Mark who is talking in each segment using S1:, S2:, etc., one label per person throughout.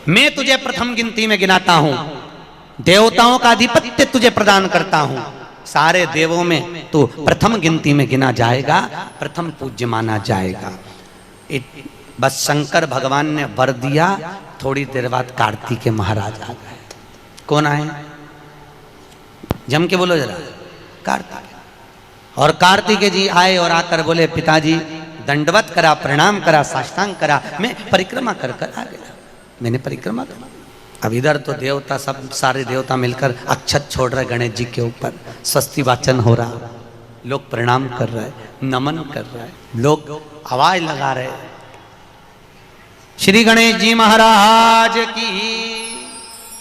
S1: मैं तुझे प्रथम गिनती में गिनाता हूं, देवताओं का आधिपत्य तुझे प्रदान करता हूं, सारे देवों में तू प्रथम गिनती में गिना जाएगा, प्रथम पूज्य माना जाएगा। बस शंकर भगवान ने वर दिया, थोड़ी देर बाद कार्तिकेय महाराज आ गए। कौन आए? जम के बोलो जरा, कार्तिकेय। और कार्तिकेय जी आए और आकर बोले, पिताजी दंडवत करा, प्रणाम करा, साष्टांग करा, मैं परिक्रमा कर कर आ गया। मैंने परिक्रमा करा। अब इधर तो देवता सब सारे देवता मिलकर अक्षत छोड़ रहे गणेश जी के ऊपर, स्वस्ति वाचन हो रहा, लोग प्रणाम कर रहे, नमन कर रहे, लोग आवाज लगा रहे, श्री गणेश जी महाराज की।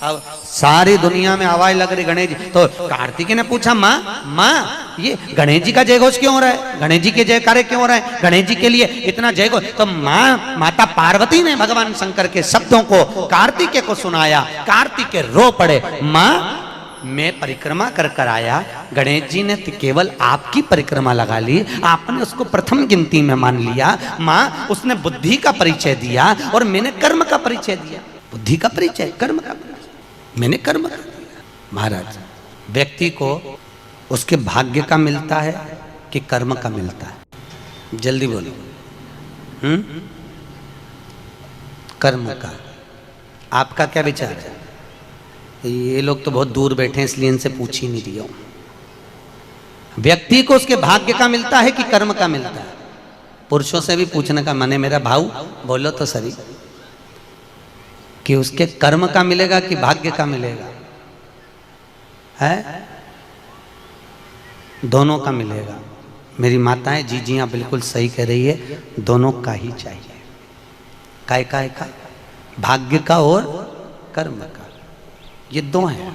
S1: अब सारी दुनिया में आवाज लग रही गणेश जी। तो कार्तिकेय ने पूछा, माँ ये गणेश जी का जय घोष क्यों हो रहा है? गणेश जी के जयकारे क्यों हो रहा है? गणेश जी के लिए इतना जय घोष? तो माता पार्वती ने भगवान शंकर के शब्दों को कार्तिकेय को सुनाया। कार्तिकेय रो पड़े, माँ मैं परिक्रमा कर कर आया, गणेश जी ने तो केवल आपकी परिक्रमा लगा ली, आपने उसको प्रथम गिनती में मान लिया। माँ उसने बुद्धि का परिचय दिया और मैंने कर्म का परिचय दिया। बुद्धि का परिचय, कर्म का परिचय, मैंने कर्म कर दिया। महाराज, व्यक्ति को उसके भाग्य का मिलता है कि कर्म का मिलता है? जल्दी बोलो। कर्म का। आपका क्या विचार है? ये लोग तो बहुत दूर बैठे हैं, इसलिए इनसे पूछ ही नहीं रही हूं। व्यक्ति को उसके भाग्य का मिलता है कि कर्म का मिलता है? पुरुषों से भी पूछने का मन है मेरा भाऊ, बोलो तो सही, कि उसके कर्म का मिलेगा कि भाग्य का मिलेगा? है दोनों का मिलेगा। मेरी माताएं जीजियां बिल्कुल सही कह रही है, दोनों का ही चाहिए। काय का? भाग्य का और कर्म का, ये दो हैं।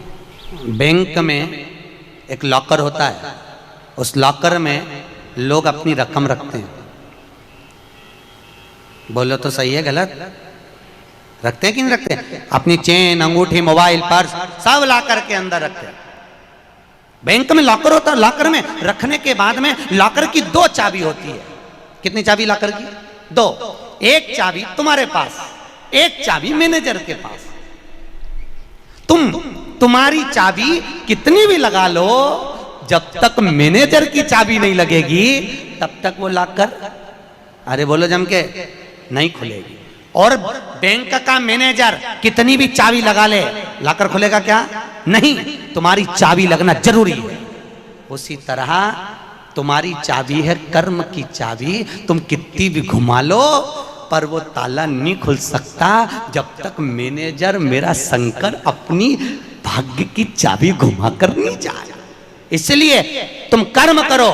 S1: बैंक में एक लॉकर होता है, उस लॉकर में लोग अपनी रकम रखते हैं। बोलो तो सही है गलत? रखते हैं कि नहीं रखते? अपनी चेन, अंगूठी, मोबाइल, पर्स सब लॉकर के अंदर रखते हैं। बैंक में लॉकर होता है, लॉकर में रखने के बाद में लॉकर की दो चाबी होती है। कितनी चाबी लॉकर की? दो। एक चाबी तुम्हारे पास, एक चाबी मैनेजर के पास। तुम्हारी चाबी कितनी भी लगा लो, जब तक मैनेजर की चाबी नहीं लगेगी तब तक वो लॉकर, अरे बोलो जम के, नहीं खुलेगी। और बैंक का मैनेजर कितनी भी चाबी लगा ले, लॉकर खुलेगा क्या? नहीं, तुम्हारी चाबी लगना जरूरी है। उसी तरह तुम्हारी चाबी है कर्म की चाबी, तुम कितनी भी घुमा लो पर वो ताला नहीं खुल सकता जब तक मैनेजर मेरा शंकर अपनी भाग्य की चाबी घुमा कर नहीं जाए। इसलिए तुम कर्म करो,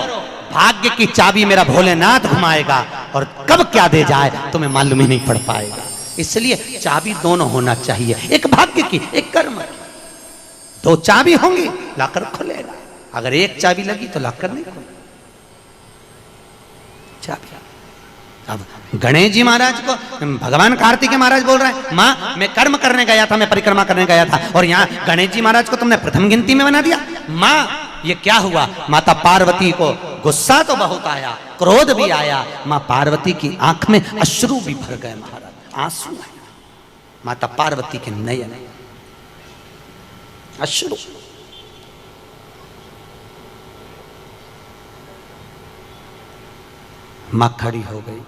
S1: भाग्य की चाबी मेरा भोलेनाथ घुमाएगा, और कब क्या दे जाए तुम्हें मालूम ही नहीं पड़ पाएगा। इसलिए चाबी दोनों होना चाहिए, एक भाग्य की, एक कर्म की। दो चाबी होंगी, लॉकर खुलेगा। अगर एक चाबी लगी तो लॉकर नहीं खुलेगा। चाबी। अब गणेश जी महाराज को भगवान कार्तिकेय महाराज बोल रहे हैं, माँ मैं कर्म करने गया था, मैं परिक्रमा करने गया था, और यहाँ गणेश जी महाराज को तुमने प्रथम गिनती में बना दिया। माँ ये क्या हुआ? माता पार्वती को गुस्सा तो बहुत आया, क्रोध भी आया। माँ पार्वती की आंख में अश्रु भी भर गए महाराज, आंसू आए माता पार्वती के नयन, अश्रु। माँ खड़ी हो गई।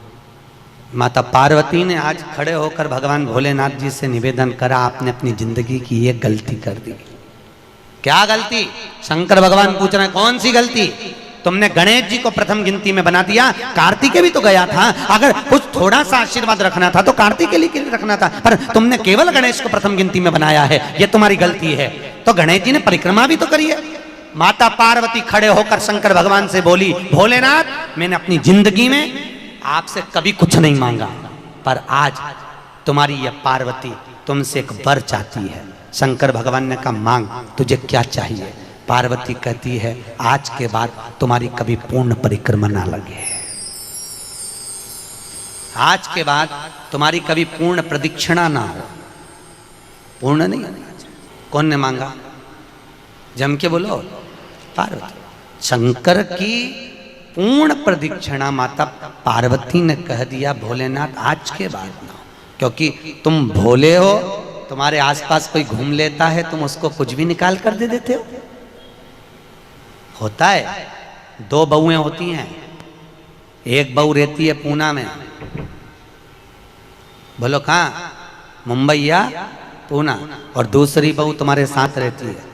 S1: माता पार्वती ने आज खड़े होकर भगवान भोलेनाथ जी से निवेदन करा, आपने अपनी जिंदगी की ये गलती कर दी। क्या गलती? शंकर भगवान पूछ रहे हैं, कौन सी गलती? तुमने गणेश जी को प्रथम गिनती में बना दिया। कार्तिकेय भी तो गया था, अगर कुछ थोड़ा सा आशीर्वाद रखना था तो कार्तिकेय के लिए रखना था, पर तुमने केवल गणेश को प्रथम गिनती में बनाया है, ये तुम्हारी गलती है। तो गणेश जी ने परिक्रमा भी तो करी है। माता पार्वती खड़े होकर शंकर भगवान से बोली, भोलेनाथ मैंने अपनी जिंदगी में आपसे कभी कुछ नहीं मांगा, पर आज तुम्हारी यह पार्वती तुमसे एक वर चाहती है। शंकर भगवान ने कहा, मांग, तुझे क्या चाहिए? पार्वती कहती है, आज के बाद तुम्हारी कभी पूर्ण परिक्रमा ना लगे, आज के बाद तुम्हारी कभी पूर्ण प्रदक्षिणा ना हो। पूर्ण नहीं होना। कौन ने मांगा? जम के बोलो, पार्वती। शंकर की पूर्ण प्रदक्षिणा माता पार्वती ने कह दिया, भोलेनाथ आज के बाद ना हो, क्योंकि तुम भोले हो, तुम्हारे आसपास कोई घूम लेता है, तुम उसको कुछ भी निकाल कर दे देते हो? होता है। 2 बहुएं होती हैं, एक बहू रहती है पूना में, बोलो कहाँ, मुंबई या पूना, और दूसरी बहू तुम्हारे साथ रहती है।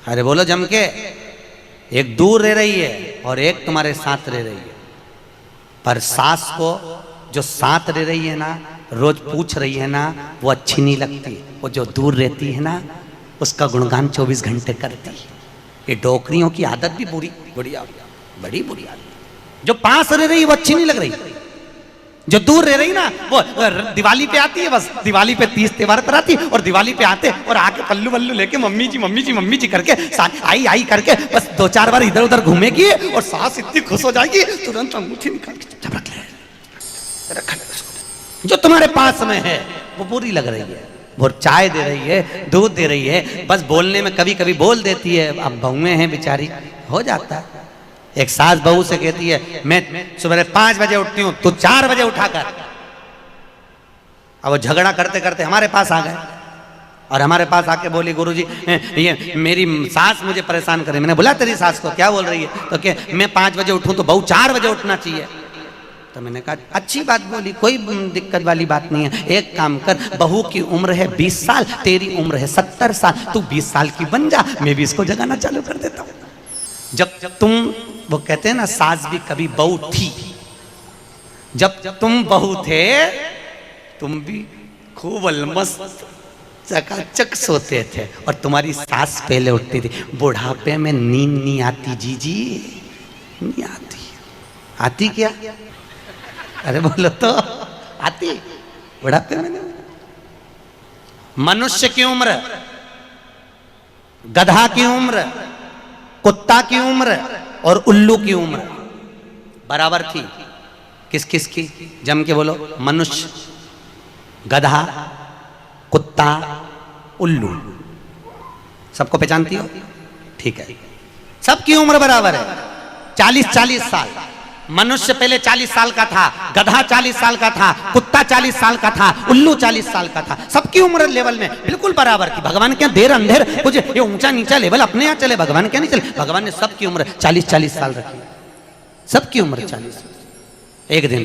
S1: अरे बोलो जम के, एक दूर रह रही है और एक तुम्हारे साथ रह रही है। पर सास को जो साथ रह रही है ना, रोज पूछ रही है ना, वो अच्छी नहीं लगती। वो जो दूर रहती है ना, उसका गुणगान 24 घंटे करती है। ये डोकरियों की आदत भी बड़ी बुरी आदत। जो पास रह रही है वो अच्छी नहीं लग रही, जो दूर रह रही ना, वो दिवाली पे आती है, बस दिवाली पे 30 त्योहार पर आती है, और दिवाली पे आते और आके पल्लू वल्लू लेके मम्मी जी करके आई करके बस 2-4 बार इधर उधर घूमेगी, और सास इतनी खुश हो जाएगी, तुरंत अंगूठी निकाल के चुपचाप रख ले। जो तुम्हारे पास में है वो बुरी लग रही है, वो चाय दे रही है, दूध दे रही है, बस बोलने में कभी कभी बोल देती है। अब बहुएं हैं बेचारी, हो जाता है। एक सास बहू से कहती है, मैं सुबह 5 बजे उठती हूँ, तू 4 बजे उठा कर। अब वो झगड़ा करते करते हमारे पास आ गए, और हमारे पास आके बोली, गुरुजी ये मेरी सास मुझे परेशान करे। मैंने बोला तेरी सास को क्या बोल रही है? तो क्या मैं 5 बजे उठूं तो बहू 4 बजे उठना चाहिए। तो मैंने कहा अच्छी बात बोली, कोई दिक्कत वाली बात नहीं है। एक काम कर, बहू की उम्र है 20 साल, तेरी उम्र है 70 साल, तू 20 साल की बन जा, मैं भी इसको जगाना चालू कर देता हूँ। जब तुम, वो कहते हैं ना, सास भी कभी बहू थी। जब तुम बहू थे, तुम भी खूब अलमस्त चकाचक सोते थे, और तुम्हारी सास पहले उठती थी। बुढ़ापे में नींद नहीं आती जीजी, नहीं आती क्या? अरे बोलो तो, आती बुढ़ापे में नहीं। मनुष्य की उम्र, गधा की उम्र, कुत्ता की उम्र और उल्लू की उम्र बराबर थी। किस किस की? जम के बोलो। मनुष्य, गधा, कुत्ता, उल्लू। सबको पहचानती हो? ठीक है, सबकी उम्र बराबर है, 40-40 साल। मनुष्य पहले 40 साल का था, गधा 40 साल का था, कुत्ता 40 साल का था, उल्लू 40 साल का था। सबकी उम्र लेवल में बिल्कुल बराबर थी। भगवान क्या देर अंधेर कुछ ये ऊंचा नीचा लेवल अपने यहाँ चले, भगवान क्या नहीं चले। भगवान ने सबकी उम्र 40-40 साल रखी, सबकी उम्र 40। एक दिन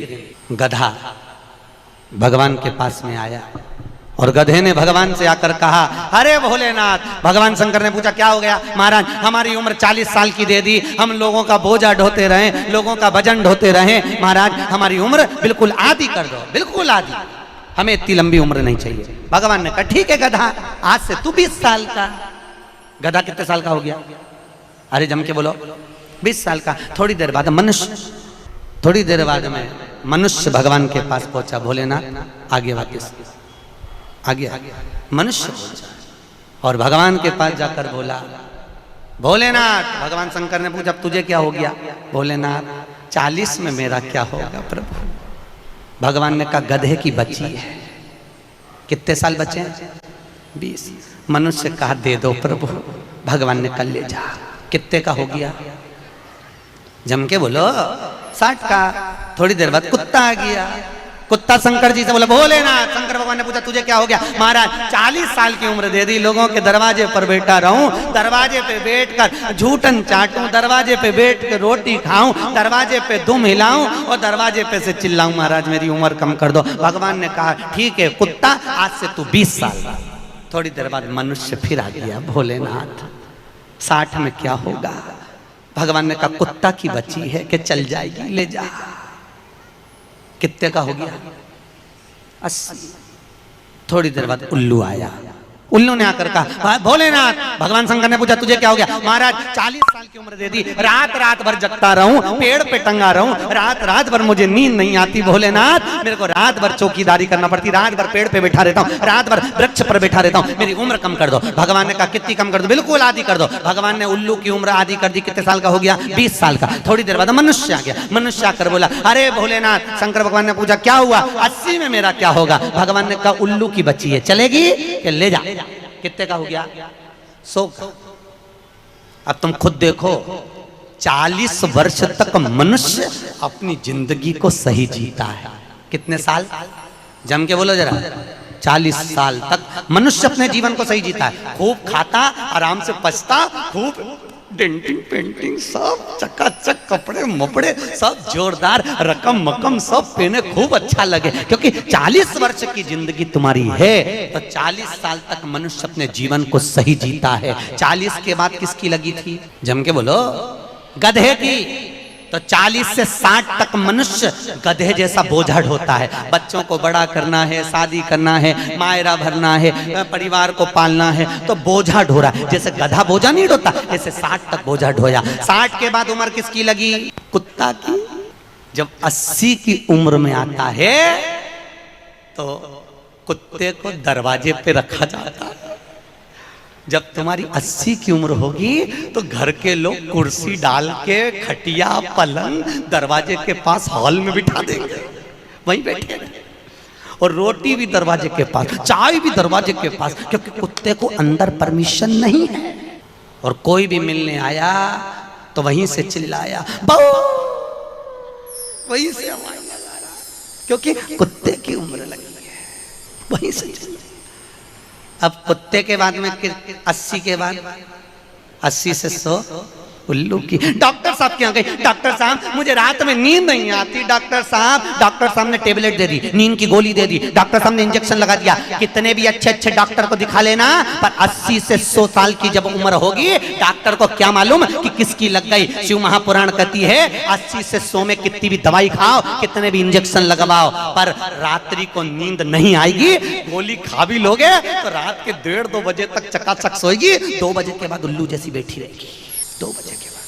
S1: गधा भगवान के पास में आया, और गधे ने भगवान से आकर कहा, अरे भोलेनाथ। भगवान शंकर ने पूछा क्या हो गया? महाराज हमारी उम्र 40 साल की दे दी, हम लोगों का बोझा ढोते रहे, लोगों का वजन ढोते रहे, महाराज हमारी उम्र बिल्कुल आधी कर दो, बिल्कुल आधी, हमें इतनी लंबी उम्र नहीं चाहिए। भगवान ने कहा ठीक है गधा, आज से तू 20 साल का। गधा कितने साल का हो गया? अरे जम के बोलो, 20 साल का। थोड़ी देर बाद में मनुष्य भगवान के पास पहुंचा। भोलेनाथ आगे वापस आ गया, मनुष्य पहुंचा और भगवान के पास जाकर बोला, भोलेनाथ। भगवान शंकर ने पूछा तुझे क्या हो गया? भोलेनाथ 40 में मेरा क्या होगा प्रभु? भगवान ने कहा गधे की बच्ची है। कितने साल बचे हैं? 20। मनुष्य कहा दे दो प्रभु। भगवान ने कहा ले जा। कितने का हो गया? जम के बोलो 60 का। थोड़ी देर बाद कुत्ता आ गया। कुत्ता शंकर जी से बोला भोलेनाथ। शंकर भगवान ने पूछा तुझे क्या हो गया? महाराज 40 साल की उम्र दे दी, लोगों के दरवाजे पर बैठा रहूं, दरवाजे पे बैठकर झूठन चाटूं, दरवाजे पे बैठ कर रोटी खाऊं, दरवाजे पे दुम हिलाऊं और दरवाजे पे से चिल्लाऊं महाराज मेरी उम्र कम कर दो। भगवान ने कहा ठीक है कुत्ता, आज से तू 20 साल का। थोड़ी देर बाद मनुष्य फिर आ गया। भोलेनाथ 60 में क्या होगा? भगवान ने कहा कुत्ता की बच्ची है कि चल जाएगी, ले जा। कितने का हो गया? 80। थोड़ी देर बाद उल्लू आया। उल्लू ने आकर कहा भोलेनाथ। भगवान शंकर ने पूछा तुझे क्या हो गया? महाराज 40 साल की उम्र दे दी, रात रात भर जगता रहूं, पेड़ पे टंगा रहूं, रात रात भर मुझे नींद नहीं आती भोलेनाथ, मेरे को रात भर चौकीदारी करना पड़ती, रात भर पेड़ पे बैठा रहता हूं, रात भर वृक्ष पर बैठा रहता हूं, मेरी उम्र कम कर दो। भगवान ने कहा कितनी कम कर दो? बिल्कुल आधी कर दो। भगवान ने उल्लू की उम्र आधी कर दी। कितने साल का हो गया? 20 साल का। थोड़ी देर बाद मनुष्य आ गया। मनुष्य आकर बोला अरे भोलेनाथ। शंकर भगवान ने पूछा क्या हुआ? 80 में मेरा क्या होगा? भगवान ने कहा उल्लू की बच्ची है, चलेगी कि ले जा। कितने का हो गया? 100 का। अब तुम खुद देखो 40 वर्ष तक मनुष्य अपनी जिंदगी को सही जीता है। कितने साल? जम के बोलो जरा। 40 साल तक मनुष्य अपने जीवन को सही जीता है, खूब खाता, आराम से पचता, खूब डेंटिंग पेंटिंग सब चकाचक, कपड़े मपड़े सब जोरदार, रकम मकम सब पहने, खूब अच्छा लगे, क्योंकि 40 वर्ष की जिंदगी तुम्हारी है तो 40 साल तक मनुष्य अपने जीवन को सही जीता है। 40 के बाद किसकी लगी थी? जम के बोलो, गधे की। तो 40 से 60 तक मनुष्य गधे जैसा बोझा ढोता है, बच्चों को बड़ा करना है, शादी करना है, मायरा भरना है, परिवार को पालना है, तो बोझा ढो रहा है। जैसे गधा बोझा नहीं ढोता, ऐसे 60 तक बोझा ढोया। 60 के बाद उम्र किसकी लगी? कुत्ता की। जब 80 की उम्र में आता है तो कुत्ते को दरवाजे पे रखा जाता है। जब तुम्हारी 80 की उम्र होगी तो घर के लोग कुर्सी डाल के, खटिया पलंग दरवाजे के पास हॉल में बिठा देंगे, वहीं बैठे, और रोटी भी दरवाजे के पास, चाय भी दरवाजे के पास, क्योंकि कुत्ते को अंदर परमिशन नहीं है। और कोई भी मिलने आया तो वहीं से चिल्लाया, बहु, वहीं से आवाज लगा रहा, क्योंकि कुत्ते की उम्र लगी है, वहीं से। अब कुत्ते के बाद में 80 के बाद 80 से 100 उल्लू की। डॉक्टर साहब के यहाँ गई, डॉक्टर साहब मुझे रात में नींद नहीं आती, डॉक्टर साहब ने टेबलेट दे दी, नींद की गोली दे दी, डॉक्टर साहब ने इंजेक्शन लगा दिया। कितने भी अच्छे अच्छे डॉक्टर को दिखा लेना, पर 80 से 100 साल की जब उम्र होगी, डॉक्टर को क्या मालूम कि किसकी लग गई। शिव महापुराण कहती है 80 से 100 में कितनी भी दवाई खाओ, कितने भी इंजेक्शन लगवाओ, पर रात्रि को नींद नहीं आएगी। गोली खा भी लोगे तो रात के 1:30-2 बजे तक चकाचक सोएगी, 2 बजे के बाद उल्लू जैसी बैठी रहेगी। 2 बजे के बाद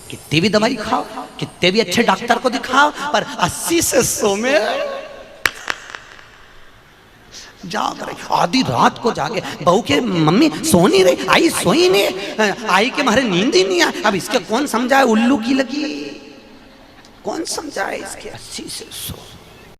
S1: कितनी भी दवाई खाओ, कितने भी अच्छे डॉक्टर को दिखाओ, पर 80 से 100 में जाग रही, आधी रात को जागे। बहू के मम्मी सो नहीं रही, आई सोई नहीं, आई के मारे नींद ही नहीं आई। अब इसके कौन समझाए, उल्लू की लगी, कौन समझाए इसके? 80 से 100